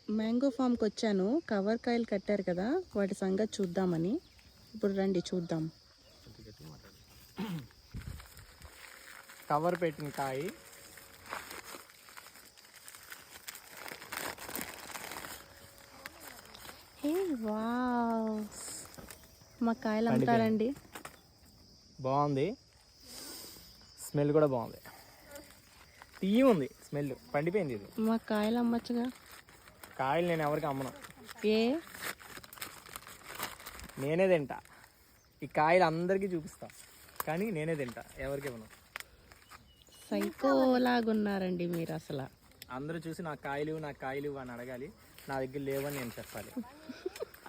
Mango ఫామ్కి వచ్చాను. Cover కాయలు కట్టారు కదా, వాటి సంగతి చూద్దామని. ఇప్పుడు రండి చూద్దాం. కవర్ పెట్టిన కాయ వావ్, మా కాయలు అమ్ముతారండి. బాగుంది, స్మెల్ కూడా బాగుంది, తీయ ఉంది స్మెల్. పండిపోయింది ఇది. మా కాయలు అమ్మచ్చుగా. కాయలు నేను ఎవరికి అమ్మను. ఏ నేనే తింటా. ఈ కాయలు అందరికీ చూపిస్తా, కానీ నేనే తింటా, ఎవరికి ఇవ్వను. సైకోలాగున్నారండి మీరు అసలు. అందరూ చూసి నా కాయలు అని అడగాలి, నా దగ్గర లేవని నేను చెప్పాలి.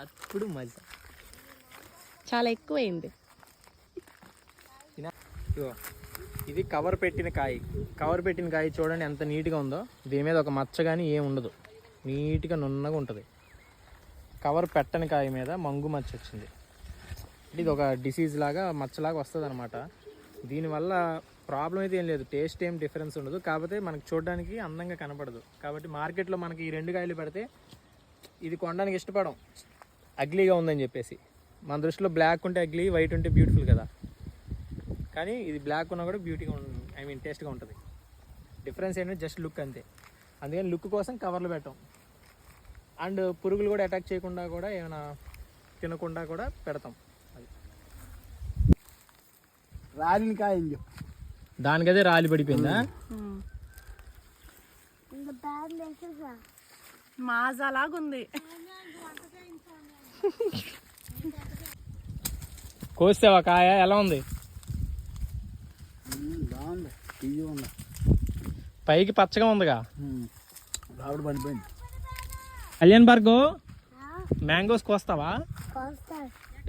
అప్పుడు మజా. చాలా ఎక్కువైంది. ఇగో ఇది కవర్ పెట్టిన కాయ. కవర్ పెట్టిన కాయ చూడండి ఎంత నీట్గా ఉందో. దీని మీద ఒక మచ్చ కానీ ఏం ఉండదు, నీట్గా నున్నగా ఉంటుంది. కవర్ పెట్టని కాయ మీద మంగు మచ్చ వచ్చింది. ఇది ఒక డిసీజ్ లాగా మచ్చలాగా వస్తుంది అనమాట. దీనివల్ల ప్రాబ్లం అయితే ఏం లేదు, టేస్ట్ ఏం డిఫరెన్స్ ఉండదు. కాకపోతే మనకు చూడడానికి అందంగా కనపడదు. కాబట్టి మార్కెట్లో మనకి ఈ 2 కాయలు పెడితే ఇది కొనడానికి ఇష్టపడం, అగ్లీగా ఉందని చెప్పేసి. మన దృష్టిలో బ్లాక్ ఉంటే అగ్లీ, వైట్ ఉంటే బ్యూటిఫుల్ కదా. కానీ ఇది బ్లాక్ ఉన్నా కూడా బ్యూటీగా టేస్ట్గా ఉంటుంది. డిఫరెన్స్ ఏంటంటే జస్ట్ లుక్ అంతే. అందుకని లుక్ కోసం కవర్లు పెట్టాం. అండ్ పురుగులు కూడా అటాక్ చేయకుండా కూడా ఏమైనా తినకుండా కూడా పెడతాం. అది రాలిన కాయ దానికదే రాలి పడిపోయిందా. మాజాలాగుంది. కోసావా కాయ? ఎలా ఉంది? బాగుంది, ఉంది. పైకి పచ్చగా ఉందిగా. రావుడు పడిపోయింది. కళ్యాణ్ భార్గవ్, మ్యాంగోస్ కోస్తావా?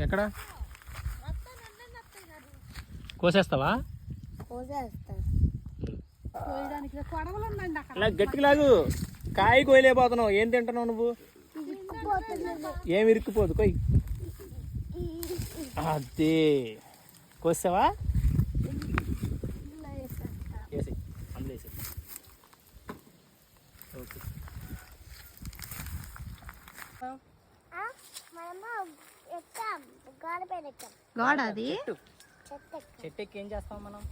ఎక్కడ కోసేస్తావా? గట్టిగా లాగు. కాయ కోయలేకపోతున్నావు, ఏం తింటున్నావు నువ్వు? ఏమి ఇరుక్కుపోదు, కొయ్. అదే కోసావా? వేసి అందులో వేసి. ఓకే. గాడ్ అది చెట్టు ఎక్కి ఏం చేస్తాం మనం?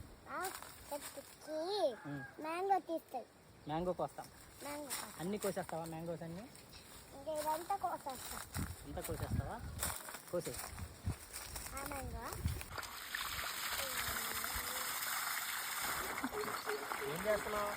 మ్యాంగో కోస్తాం. అన్ని కోసేస్తావా? మ్యాంగోస్ అన్ని అంతా కోసేస్తావా? కోసే. ఏం చేస్తున్నావు?